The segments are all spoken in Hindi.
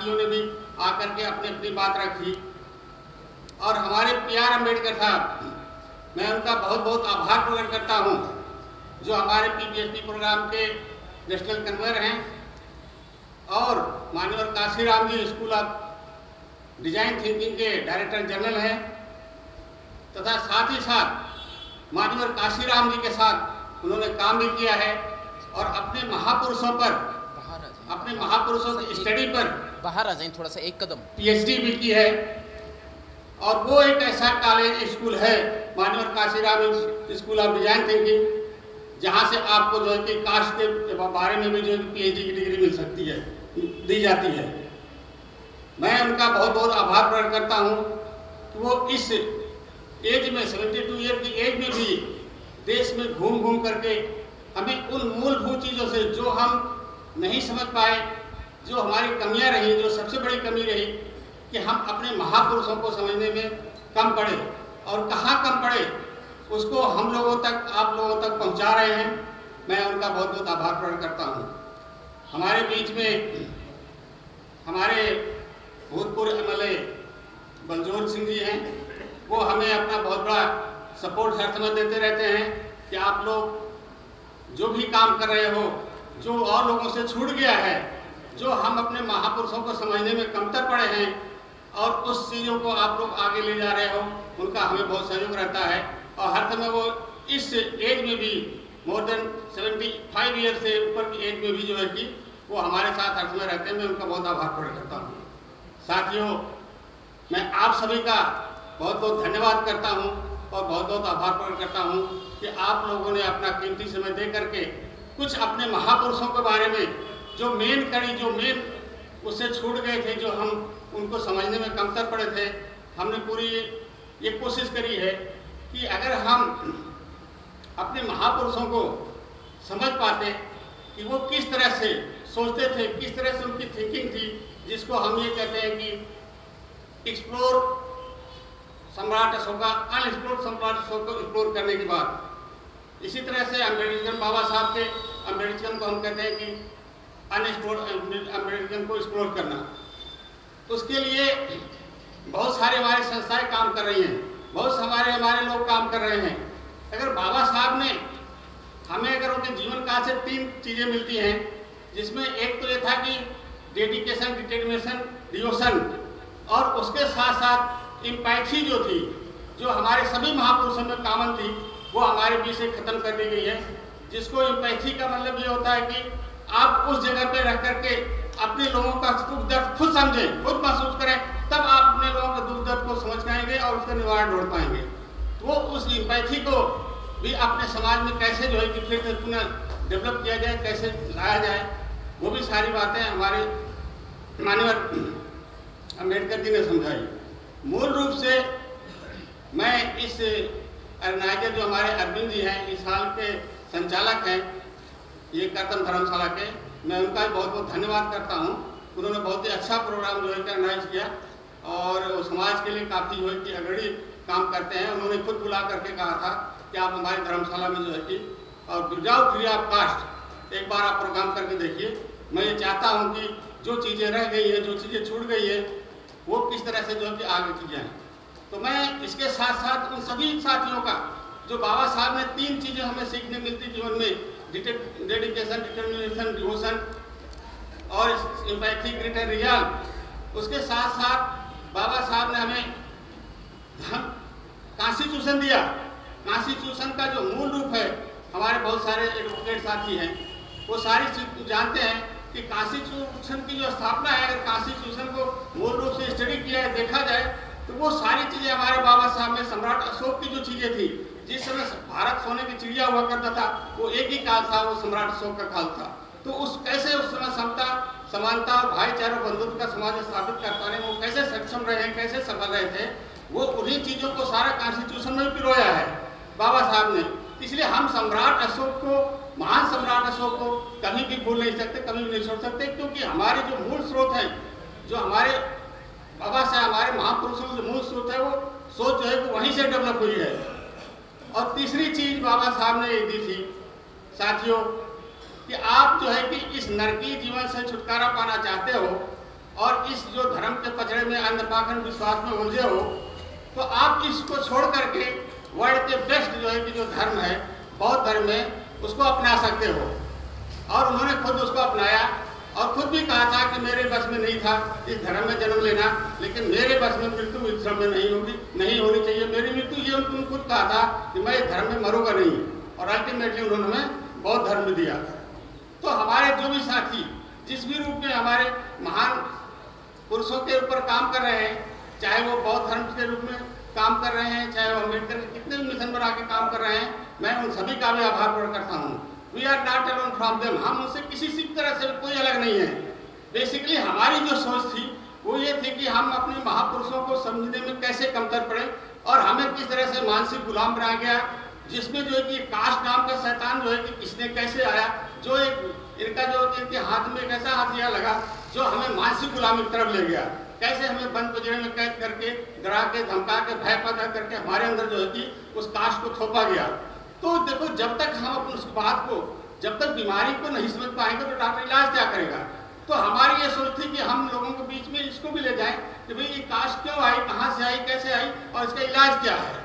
साथियों ने भी आकर के अपनी अपनी बात रखी। और हमारे पी.आर. अम्बेडकर साहब, मैं उनका बहुत बहुत आभार प्रकट करता हूँ, जो हमारे PPSD प्रोग्राम के नेशनल कन्वीनर हैं, और माननीय काशीराम जी स्कूल ऑफ डिजाइन थिंकिंग के डायरेक्टर जनरल हैं, तथा साथ ही साथ माननीय काशीराम जी के साथ उन्होंने काम भी किया है और अपने महापुरुषों की स्टडी पर बाहर आ जाए थोड़ा सा, एक कदम, PhD भी की है। और वो एक ऐसा कॉलेज स्कूल है माननीय Kashiram school of design thinking, जहाँ से आपको जो है कि कास्ट के बारे में भी जो PhD की डिग्री मिल सकती है, दी जाती है। मैं उनका बहुत बहुत आभार प्रकट करता हूँ कि वो इस एज में 72 ईयर की एज में भी देश में घूम घूम करके हमें उन मूलभूत चीज़ों से जो हम नहीं समझ पाए, जो हमारी कमियां रही, जो सबसे बड़ी कमी रही कि हम अपने महापुरुषों को समझने में कम पड़े, और कहाँ कम पड़े उसको हम लोगों तक, आप लोगों तक पहुँचा रहे हैं। मैं उनका बहुत बहुत आभार प्रकट करता हूँ। हमारे बीच में हमारे भूतपूर्व MLA बलजोर सिंह जी हैं, वो हमें अपना बहुत बड़ा सपोर्ट हर समय देते रहते हैं कि आप लोग जो भी काम कर रहे हो, जो और लोगों से छूट गया है, जो हम अपने महापुरुषों को समझने में कमतर पड़े हैं और उस चीज़ों को आप लोग आगे ले जा रहे हो, उनका हमें बहुत सहयोग रहता है। और हर समय वो इस एज में भी, मोर देन 75 ईयर से ऊपर की एज में भी जो है कि वो हमारे साथ हर समय रहते हैं। मैं उनका बहुत आभार प्रकट करता हूँ। साथियों, मैं आप सभी का बहुत बहुत धन्यवाद करता हूँ और बहुत बहुत आभार प्रकट करता हूँ कि आप लोगों ने अपना कीमती समय दे करके कुछ अपने महापुरुषों के बारे में जो मेन कड़ी, जो मेन उससे छूट गए थे, जो हम उनको समझने में कमतर पड़े थे, हमने पूरी ये कोशिश करी है कि अगर हम अपने महापुरुषों को समझ पाते कि वो किस तरह से सोचते थे, किस तरह से उनकी थिंकिंग थी, जिसको हम ये कहते हैं कि एक्सप्लोर सम्राट अशोका, अनएक्सप्लोर्ड सम्राट अशोक को एक्सप्लोर करने के बाद, इसी तरह से अम्बेडकर, बाबा साहब के अम्बेडकर को हम कहते हैं कि अनएक्सप्लोर्ड अम्बेडकर को एक्सप्लोर करना। उसके लिए बहुत सारे हमारी संस्थाएं काम कर रही हैं, बहुत हमारे लोग काम कर रहे हैं। अगर बाबा साहब ने हमें, अगर उनके जीवन काल से 3 चीज़ें मिलती हैं, जिसमें एक तो ये था कि डेडिकेशन, डिटर्मिनेशन, डिवोशन, और उसके साथ साथ एम्पैथी जो थी, जो हमारे सभी महापुरुषों में कॉमन थी, वो हमारे बीच से खत्म कर दी गई है। जिसको एम्पैथी का मतलब ये होता है कि आप उस जगह पे रह करके अपने लोगों का दुख दर्द खुद समझें, खुद महसूस करें, तब आप अपने लोगों के दुख दर्द को समझ पाएंगे और उसका निवारण ढूंढ पाएंगे। तो उस एम्पैथी को भी अपने समाज में कैसे जो है कि फिर से पुनः डेवलप किया जाए, कैसे लाया जाए, वो भी सारी बातें हमारे माननीय अम्बेडकर जी ने समझाई। मूल रूप से मैं इस ऑर्गेनाइजर, जो हमारे अरविंद जी हैं, इस साल के संचालक हैं ये कर्तन धर्मशाला के, मैं उनका बहुत बहुत धन्यवाद करता हूँ। उन्होंने बहुत ही अच्छा प्रोग्राम जो है कि ऑर्गेनाइज किया और समाज के लिए काफ़ी जो है कि अग्रणी काम करते हैं। उन्होंने खुद बुला करके कहा था कि आप हमारे धर्मशाला में जो है कि और विदाउट फ्री ऑफ कास्ट एक बार आप प्रोग्राम करके देखिए। मैं ये चाहता हूँ कि जो चीज़ें रह गई है, जो चीज़ें छूट गई है, वो किस तरह से जो है कि आगे की जाए। तो मैं इसके साथ साथ उन सभी साथियों का, जो बाबा साहब ने 3 चीज़ें हमें सीखने मिलती जीवन में, डेडिकेशन, डिटर्मिनेशन, डिवोशन और एम्पैथी, ग्रिट एंड रिजॉल्व, उसके साथ साथ बाबा साहब ने हमें कॉन्स्टिट्यूशन दिया। कॉन्स्टिट्यूशन का जो मूल रूप है, हमारे बहुत सारे एडवोकेट साथी हैं, वो सारी चीज जानते हैं कि कॉन्स्टिट्यूशन की जो स्थापना है, अगर कॉन्स्टिट्यूशन को मूल रूप से स्टडी किया है, देखा जाए, तो वो सारी चीज़ें हमारे बाबा साहब में, सम्राट अशोक की जो चीज़ें थी, जिस समय भारत सोने की चिड़िया हुआ करता था, वो एक ही काल था, वो सम्राट अशोक का काल था। तो उस कैसे उस समय समता, समानता और भाईचारा, बंधुत्व का समाज स्थापित कर पाने में वो कैसे सक्षम रहे हैं, कैसे सफल रहे थे, वो उन्हीं चीज़ों को सारा कॉन्स्टिट्यूशन में पिरोया है बाबा साहब ने। इसलिए हम सम्राट अशोक को, महान सम्राट अशोक को कभी भी भूल नहीं सकते, कभी भी नहीं छोड़ सकते, क्योंकि हमारे जो मूल स्रोत हैं, जो हमारे बाबा से, हमारे महापुरुषों से मूल स्रोत है, वो सोच जो है वो वहीं से डेवलप हुई है। और तीसरी चीज बाबा साहब ने ये दी थी साथियों, कि आप जो है कि इस नरकी जीवन से छुटकारा पाना चाहते हो, और इस जो धर्म के पचड़े में अंधपाखंड विश्वास में उलझे हो, तो आप इसको छोड़ करके वर्ल्ड के बेस्ट जो है कि जो धर्म है, बौद्ध धर्म है, उसको अपना सकते हो। और उन्होंने खुद उसको अपनाया और खुद भी कहा था कि मेरे बस में नहीं था इस धर्म में जन्म लेना, लेकिन मेरे बस में मृत्यु इस धर्म में नहीं होनी चाहिए। मेरी मृत्यु ये उन्होंने खुद कहा था कि मैं इस धर्म में मरूंगा नहीं, और अल्टीमेटली उन्होंने हमें बौद्ध धर्म में दिया। तो हमारे जो भी साथी जिस भी रूप में हमारे महान पुरुषों के ऊपर काम कर रहे हैं, चाहे वो बौद्ध धर्म के रूप में काम कर रहे हैं, चाहे वो अम्बेडकर के कितने भी मिशन बना के काम कर रहे हैं, मैं उन सभी का भी आभार प्रकट करता हूँ। We are not alone from them, हम उनसे किसी तरह से कोई अलग नहीं है। बेसिकली हमारी जो सोच थी वो ये थी कि हम अपने महापुरुषों को समझने में कैसे कमतर पड़े और हमें किस तरह से मानसिक गुलाम बनाया गया, जिसमें जो है कि कास्ट नाम का शैतान जो है कि किसने कैसे आया, जो एक इनका जो इनके हाथ में एक ऐसा हथियार लगा जो हमें मानसिक गुलामी की तरफ ले गया, कैसे हमें बंद पिंजरे में कैद करके डरा के धमका के भय पैदा करके हमारे अंदर जो है कि उस कास्ट को थोपा गया। तो देखो, जब तक हम अपनी उस बात को, जब तक बीमारी को नहीं समझ पाएंगे तो डॉक्टर इलाज क्या करेगा। तो हमारी ये सोच थी कि हम लोगों के बीच में इसको भी ले जाएं कि भाई ये कास्ट क्यों आई, कहाँ से आई, कैसे आई और इसका इलाज क्या है।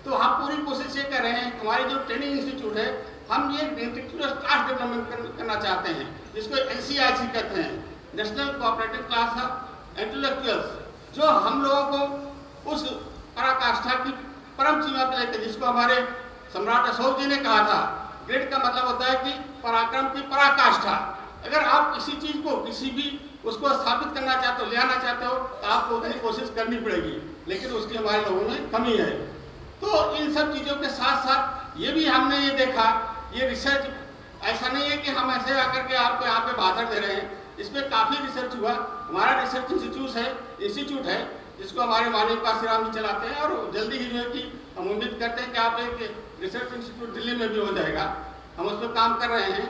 तो हम पूरी कोशिश ये कर रहे हैं, हमारी जो ट्रेनिंग इंस्टीट्यूट है, हम ये इंटेलेक्चुअल क्लास डेवलपमेंट करना चाहते हैं, जिसको NCRC कहते हैं, national cooperative class of intellectuals, जो हम लोगों को उस पराकाष्ठा की परम सीमा पर लेकर, जिसको हमारे सम्राट अशोक जी ने कहा था, ग्रेड का मतलब होता है कि पराक्रम की पराकाष्ठा। अगर आप किसी चीज को, किसी भी उसको स्थापित करना चाहते हो, ले आना चाहते हो, तो आपको उतनी कोशिश करनी पड़ेगी, लेकिन उसकी हमारे लोगों में कमी है। तो इन सब चीजों के साथ साथ ये भी हमने ये देखा, ये रिसर्च ऐसा नहीं है कि हम ऐसे आकर के आपको यहाँ पे भाषण दे रहे हैं, इसमें काफी रिसर्च हुआ। हमारा रिसर्च इंस्टीट्यूट है जिसको हमारे माननीय काशीराम जी चलाते हैं, और जल्दी ही जो है कि हम उम्मीद करते हैं कि आप एक रिसर्च इंस्टीट्यूट दिल्ली में भी हो जाएगा, हम उस पर काम कर रहे हैं।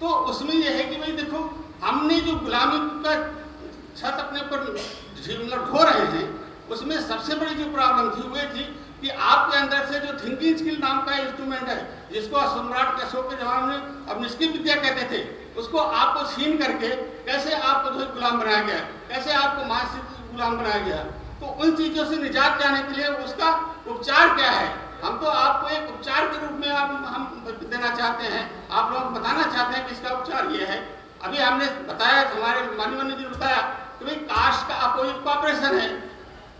तो उसमें यह है कि भाई देखो, हमने जो गुलामी का छत अपने ऊपर मतलब ढो रहे हैं, उसमें सबसे बड़ी जो प्रॉब्लम थी वो थी कि आपके अंदर से जो थिंकिंग स्किल नाम का इंस्ट्रूमेंट है, जिसको सम्राट अशोक के जमाने में अब निष्क्रिय विद्या कहते थे, उसको आपको छीन करके कैसे आपको जो गुलाम बनाया गया, कैसे आपको मानसिक गुलाम बनाया गया। तो उन चीजों से निजात पाने के लिए उसका उपचार क्या है, हम तो आपको एक उपचार के रूप में हम देना चाहते हैं, आप लोग बताना चाहते हैं कि इसका उपचार ये है। अभी हमने बताया, हमारे माननीय जी ने बताया कि भाई कास्ट का अपोजिट कॉपरेशन है,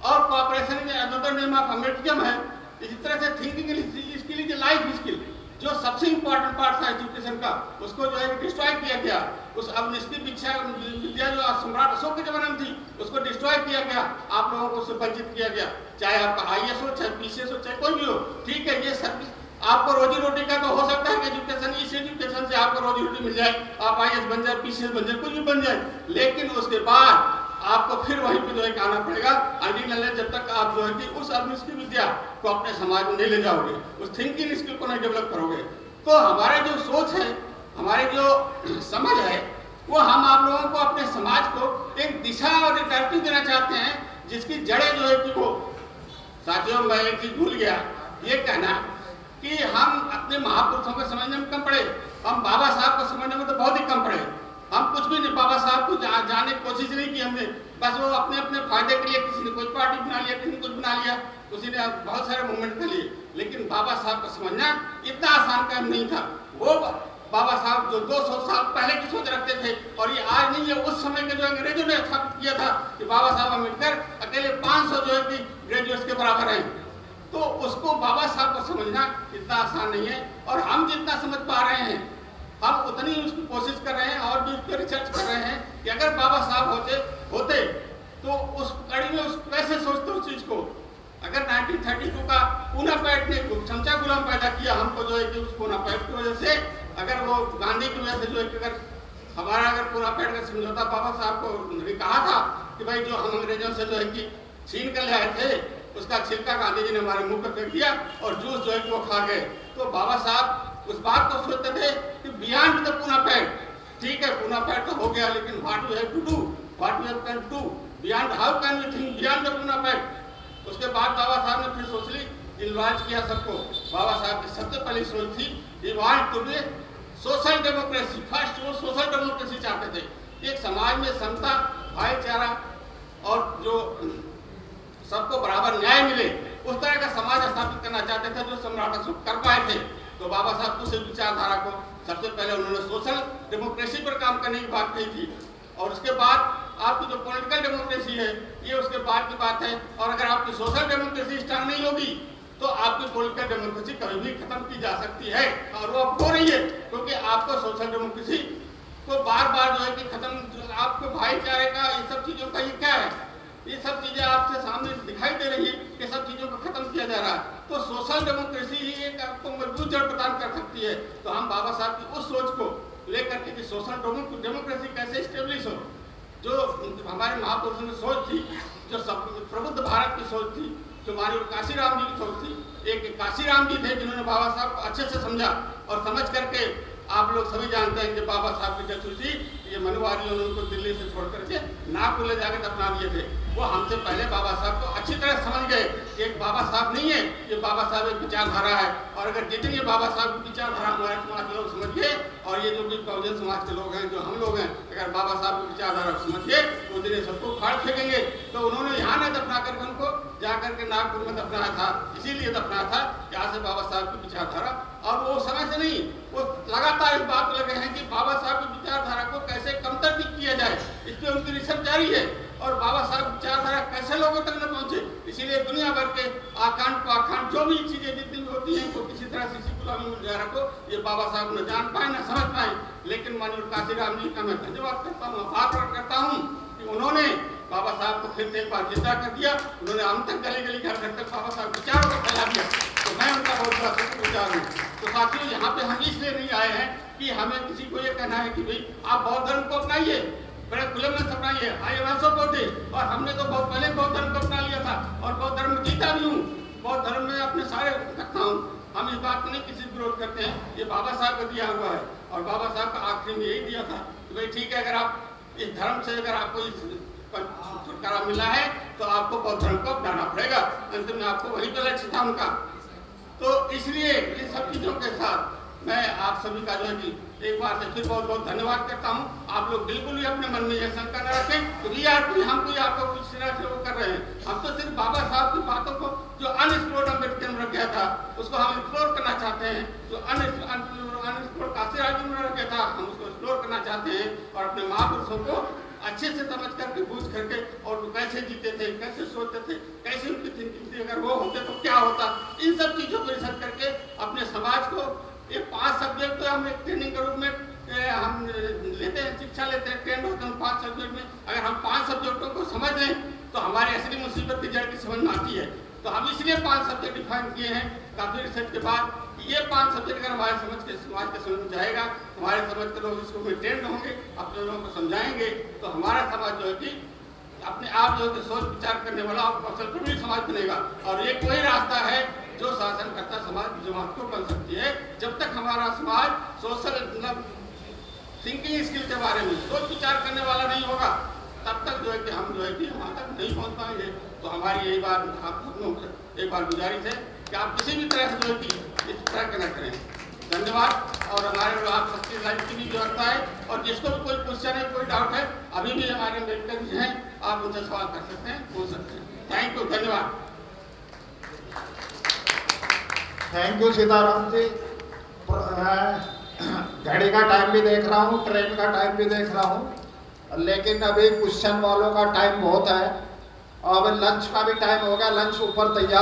और कॉपरेशन के अनदर नेम ऑफ अमेरिकन है। इसी तरह से thinking skill is life skill, जो सबसे इंपॉर्टेंट पार्ट था एजुकेशन का, उसको जो है डिस्ट्रॉय किया गया। उस अब निष्क्रिय विद्या जो सम्राट अशोक के जमाने में थी, उसको डिस्ट्रॉय किया गया, आप लोगों को उससे वंचित किया गया, चाहे आपका IAS हो, चाहे PCS हो, चाहे कोई भी हो। ठीक है, ये सर्विस आपको रोजी रोटी का तो हो सकता है कि एजुकेशन, इस एजुकेशन से आपको रोजी रोटी मिल जाए, आप IAS बन जाए, PCS बन जाए, कुछ भी बन जाए, लेकिन उसके बाद आपको फिर वहीं पे जो है आना पड़ेगा, जब तक आप जो है कि उस निष्क्रिय विद्या को अपने समाज में नहीं ले जाओगे, उस थिंकिंग स्किल को नहीं डेवलप करोगे। तो हमारे जो सोच है, हमारे जो समझ है, वो हम आप लोगों को, अपने समाज को एक दिशा और एक डायरेक्टिव देना चाहते हैं, जिसकी जड़ें जो है कि वो, साथियों मैं एक चीज भूल गया ये कहना कि हम अपने महापुरुषों को समझने में कम पड़े, हम बाबा साहब को समझने में तो बहुत ही कम पड़े। हम कुछ भी नहीं, बाबा साहब को जाने की कोशिश नहीं की हमने, बस वो अपने अपने फायदे के लिए, किसी ने कोई पार्टी बना लिया, किसी ने कुछ बना लिया, किसी ने बहुत सारे मूवमेंट कर लिए, लेकिन बाबा साहब को समझना इतना आसान काम नहीं था। वो बाबा साहब जो 200 साल पहले की सोच रखते थे, और ये आज नहीं है, उस समय के जो अंग्रेजों ने स्थापित किया था कि बाबा साहब अम्बेडकर अकेले 500 जो है कि ग्रेजुएट्स के बराबर हैं, तो उसको बाबा साहब को समझना इतना आसान नहीं है। और हम जितना समझ पा रहे हैं, हम उतनी उसकी कोशिश कर रहे हैं और भी उस पर रिसर्च कर रहे हैं कि अगर बाबा साहब होते तो उस कड़ी में उस कैसे सोचते उस चीज को। अगर 1932 का पूना पैठ ने क्षमता गुलाम पैदा किया हमको जो है कि उस पूना पैठ की वजह से, अगर वो गांधी की वजह से जो है कि अगर हमारा अगर पूना पैठ का समझौता बाबा साहब को कहा था कि भाई जो हम अंग्रेजों से जो है कि छीन कर ले आए थे, उसका छिलका गांधी जी ने हमारे मुंह पर फेंक दिया और जूस जो है कि वो खा गए। तो बाबा साहब उस बात को सोचते थे कि बियॉन्ड द पूना पैठ, ठीक है पूना पैठ तो हो गया, लेकिन what we have to do, what we have can do beyond, how can we think beyond the Poona pact. उसके बाद बाबा साहब ने फिर सोशली इन्वाइज किया सबको। बाबा साहब की सबसे पहली सोच थी he want to be social democracy. First वो सोशल डेमोक्रेसी चाहते थे, एक समाज में समता भाईचारा और जो सबको बराबर न्याय मिले, उस तरह का समाज स्थापित करना चाहते थे जो सम्राट अशोक कर पाए थे। तो बाबा साहब उस विचारधारा को सबसे पहले उन्होंने सोशल डेमोक्रेसी पर काम करने की बात कही थी, और उसके बाद आपकी जो पॉलिटिकल डेमोक्रेसी है ये उसके बाद की बात है। और अगर आपकी सोशल डेमोक्रेसी स्ट्रांग नहीं होगी तो आपकी पॉलिटिकल डेमोक्रेसी कभी भी खत्म की जा सकती है, और वो अब हो रही है, क्योंकि आपको सोशल डेमोक्रेसी को बार बार जो है कि खत्म, आपको भाईचारे का, ये सब चीजों का ये क्या है, ये सब चीजें आपके सामने दिखाई दे रही है कि सब चीजों को खत्म किया जा रहा है। तो सोशल डेमोक्रेसी ही एक आपको मजबूत जड़ प्रदान कर सकती है। तो हम बाबा साहब की उस सोच को लेकर के कि सोशल डेमोक्रेसी कैसे स्टेब्लिश हो, जो हमारे महापुरुषों की सोच थी, जो सब प्रबुद्ध भारत की सोच थी, जो हमारे काशीराम जी की सोच थी। एक काशीराम जी थे जिन्होंने बाबा साहब को अच्छे से समझा, और समझ करके आप लोग सभी जानते हैं कि बाबा साहब की डेथ हुई थी, ये मनुवादियों ने उनको दिल्ली से छोड़ करके नागपुर ले जाकर दफना दिए थे। वो हमसे पहले बाबा साहब को अच्छी तरह समझ गए कि एक बाबा साहब नहीं है, ये बाबा साहब एक विचारधारा है। और अगर जितनी बाबा साहब की विचारधारा हमारे समाज के लोग समझ गए, और ये जो भी बहुजन समाज के लोग हैं, जो हम लोग हैं, अगर बाबा साहब की विचारधारा समझ गए तो दिन सबको फाड़ फेंकेंगे। तो उन्होंने यहाँ न दफना करके उनको जाकर के नागपुर में दफनाया था, इसीलिए दफनाया था यहाँ से बाबा साहब की विचारधारा। और वो समय से नहीं, वो लगातार इस बात पर लगे हैं कि बाबा साहब की विचारधारा को कैसे कमतर किया जाए, इस पर उनकी रिसर्च जारी है। और बाबा साहब विचारधारा कैसे लोगों तक न पहुंचे, इसीलिए दुनिया भर के आकांड पाखंड जो भी चीजें जितनी भी होती हैं वो किसी तरह से इसी गुलामी मुजाहरा को ये बाबा साहब न जान पाए न समझ पाए। लेकिन माननीय काशीराम जी का मैं धन्यवाद करता हूँ, आभार प्रकट करता हूँ कि उन्होंने बाबा साहब को फिर से एक बार जिंदा कर दिया। उन्होंने हम तक गली गली घर घर तक बाबा साहब विचारों को फैला दिया। तो मैं उनका बहुत बड़ा शुक्रगुजार हूँ। तो साथियों, यहाँ पे हम इसलिए नहीं आए हैं कि हमें किसी को ये कहना है कि भाई आप बौद्ध धर्म को अपनाइए, बड़े खुले में अपनाइए, आई वैसो बौद्धे, और हमने तो बहुत पहले बौद्ध धर्म को अपना लिया था और बौद्ध धर्म में जीता भी हूँ, बौद्ध धर्म में अपने सारे रखता हूँ। हम इस बात को नहीं किसी विरोध करते हैं, ये बाबा साहब का दिया हुआ है। और बाबा साहब का आखिरी में यही दिया था कि भाई ठीक है, अगर आप इस धर्म से अगर आपको छुटकारा मिला है तो आपको बौद्ध धर्म को अपनाना पड़ेगा। अंत में आपको वही तो लक्ष्य था उनका। तो इसलिए इन सब चीजों के साथ मैं आप सभी का जो है कि एक बार से फिर बहुत बहुत धन्यवाद करता हूँ। आप लोग बिल्कुल ही अपने मन में यह शंका न रखें तो हम कोई आपको कुछ तरह से वो कर रहे हैं। हम तो सिर्फ बाबा साहब की बातों को जो अनएक्सप्लोर्ड अम्बेडकर में रख गया था उसको हम एक्सप्लोर करना चाहते हैं। जो अनएक्सप्लोर्ड काशीराम जी में रख गया था हम उसको एक्सप्लोर करना चाहते हैं, और अपने महापुरुषों को अच्छे से समझ करके बूझ करके, और वो कैसे जीते थे, कैसे सोचते थे, कैसे उनकी थिंकिंग थी, अगर वो होते तो क्या होता, इन सब चीजों को रिसर्च करके अपने समाज को ये 5 सब्जेक्ट तो हम एक ट्रेनिंग के रूप में हम लेते हैं, शिक्षा लेते हैं, ट्रेंड होते हैं 5 सब्जेक्ट में। अगर हम 5 सब्जेक्टों को समझ लें तो हमारी असली मुसीबत की जड़ की समझ में आती है। तो हम इसलिए 5 सब्जेक्ट डिफाइन किए हैं काफी रिसर्च के बाद। ये 5 सब्जेक्ट अगर हमारे समाज के समझ में जाएगा, हमारे समाज के लोग इसको में ट्रेंड होंगे, अपने लोगों को समझाएंगे, तो हमारा समाज जो है कि अपने आप जो है सोच विचार करने वाला और समाज बनेगा। और ये कोई रास्ता है जो शासनकर्ता समाज जमात को बन सकती है। जब तक हमारा समाज सोशल मतलब थिंकिंग स्किल के बारे में सोच विचार करने वाला नहीं होगा, तब तक जो है कि हम जो है कि वहाँ तक नहीं पहुँच पाएंगे। तो हमारी यही बात आप लोगों को एक बार गुजारिश है कि आप किसी भी तरह से जो है कि इस तरह के न करें। धन्यवाद। और हमारे आप सबकी लाइफ की भी व्यवस्था है, और जिसको भी कोई क्वेश्चन है, कोई डाउट है, अभी भी हमारे अम्बेडकर जी हैं, आप उनसे सवाल कर सकते हैं, पूछ सकते हैं। थैंक यू, धन्यवाद। Thank you Sitaram ji. घड़ी का टाइम भी देख रहा हूँ, ट्रेन का टाइम भी देख रहा हूँ, लेकिन अभी क्वेश्चन वालों का टाइम बहुत है। अब लंच का भी टाइम हो गया, लंच ऊपर तैयार